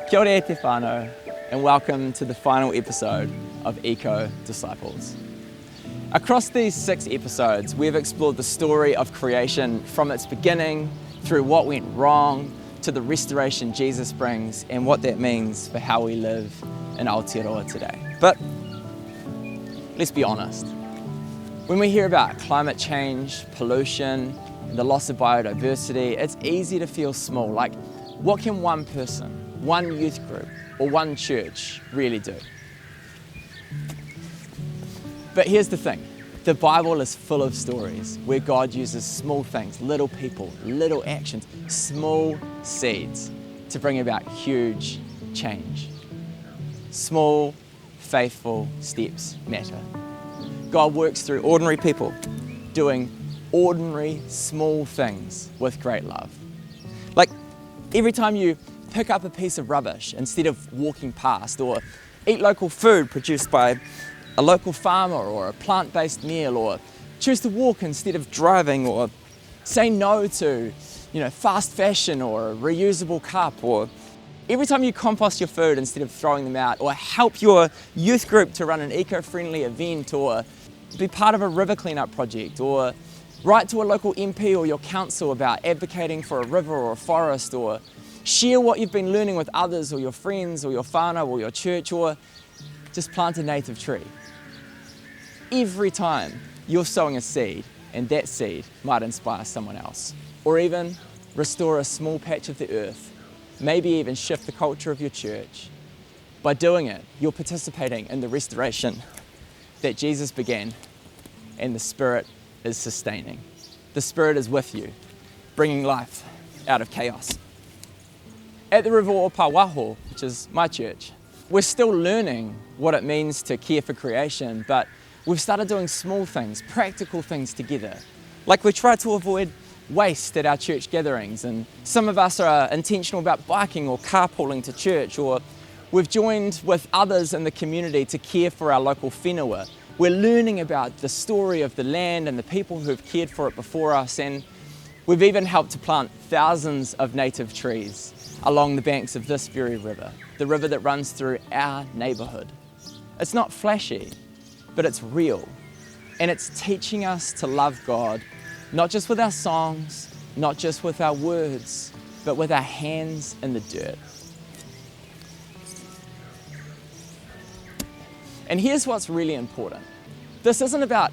Kia ora e te whānau, and welcome to the final episode of Eco Disciples. Across these 6 episodes, we've explored the story of creation from its beginning, through what went wrong, to the restoration Jesus brings, and what that means for how we live in Aotearoa today. But let's be honest. When we hear about climate change, pollution, the loss of biodiversity, it's easy to feel small. Like, what can one person, one youth group, or one church really do? But here's the thing. The Bible is full of stories where God uses small things, little people, little actions, small seeds to bring about huge change. Small, faithful steps matter. God works through ordinary people, doing ordinary, small things with great love. Like, every time you pick up a piece of rubbish instead of walking past, or eat local food produced by a local farmer, or a plant-based meal, or choose to walk instead of driving, or say no to, fast fashion or a reusable cup, or every time you compost your food instead of throwing them out, or help your youth group to run an eco-friendly event, or be part of a river cleanup project, or write to a local MP or your council about advocating for a river or a forest, or share what you've been learning with others or your friends or your whānau or your church, or just plant a native tree. Every time you're sowing a seed, and that seed might inspire someone else, or even restore a small patch of the earth, maybe even shift the culture of your church. By doing it, you're participating in the restoration that Jesus began, and the Spirit is sustaining. The Spirit is with you, bringing life out of chaos. At the River o Pawaho, which is my church, we're still learning what it means to care for creation, but we've started doing small things, practical things together. Like, we try to avoid waste at our church gatherings, and some of us are intentional about biking or carpooling to church, or we've joined with others in the community to care for our local whenua. We're learning about the story of the land and the people who've cared for it before us, and we've even helped to plant thousands of native trees along the banks of this very river, the river that runs through our neighbourhood. It's not flashy, but it's real, and it's teaching us to love God, not just with our songs, not just with our words, but with our hands in the dirt. And here's what's really important. This isn't about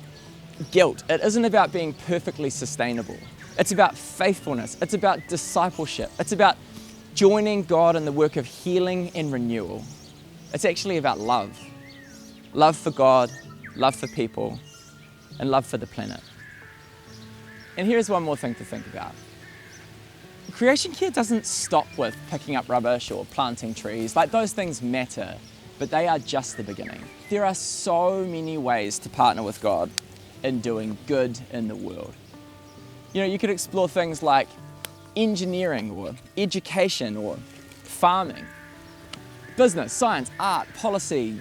guilt. It isn't about being perfectly sustainable. It's about faithfulness. It's about discipleship. It's about joining God in the work of healing and renewal. It's actually about love. Love for God, love for people, and love for the planet. And here's one more thing to think about. Creation care doesn't stop with picking up rubbish or planting trees. Like, those things matter, but they are just the beginning. There are so many ways to partner with God in doing good in the world. You could explore things like engineering, or education, or farming, business, science, art, policy,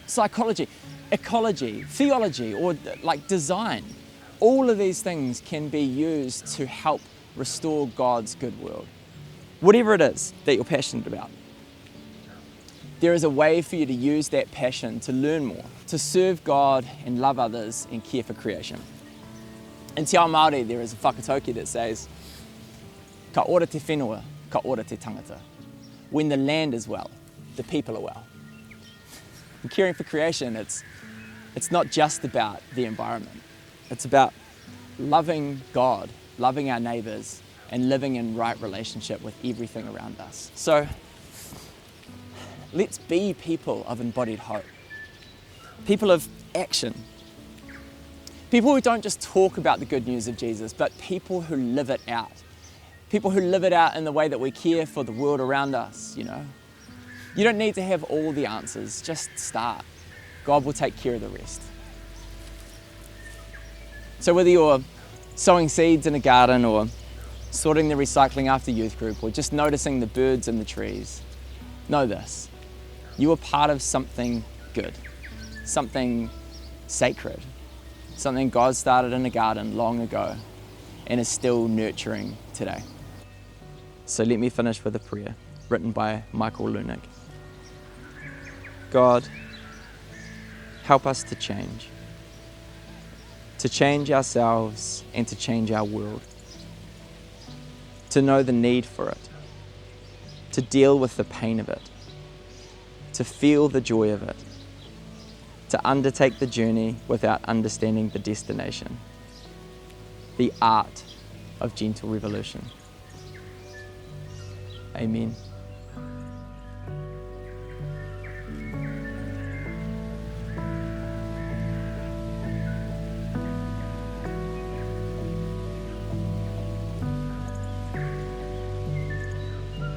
psychology, ecology, theology, or like design. All of these things can be used to help restore God's good world. Whatever it is that you're passionate about, there is a way for you to use that passion to learn more, to serve God and love others and care for creation. In Te Ao Māori, there is a whakatauki that says, ka ora te whenua, ka ora te tangata. When the land is well, the people are well. And caring for creation, it's not just about the environment. It's about loving God, loving our neighbours, and living in right relationship with everything around us. So let's be people of embodied hope, people of action, people who don't just talk about the good news of Jesus, but people who live it out. People who live it out in the way that we care for the world around us, You don't need to have all the answers, just start. God will take care of the rest. So whether you're sowing seeds in a garden, or sorting the recycling after youth group, or just noticing the birds in the trees, know this: you are part of something good, something sacred, something God started in a garden long ago and is still nurturing today. So let me finish with a prayer. written by Michael Lunig. God, help us to change ourselves and to change our world, to know the need for it, to deal with the pain of it, to feel the joy of it, to undertake the journey without understanding the destination. The art of gentle revolution. Amen.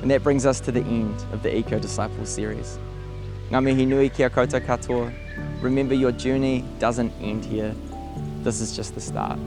And that brings us to the end of the Eco Disciples series. Ngā mihi nui kia koutou katoa. Remember, your journey doesn't end here. This is just the start.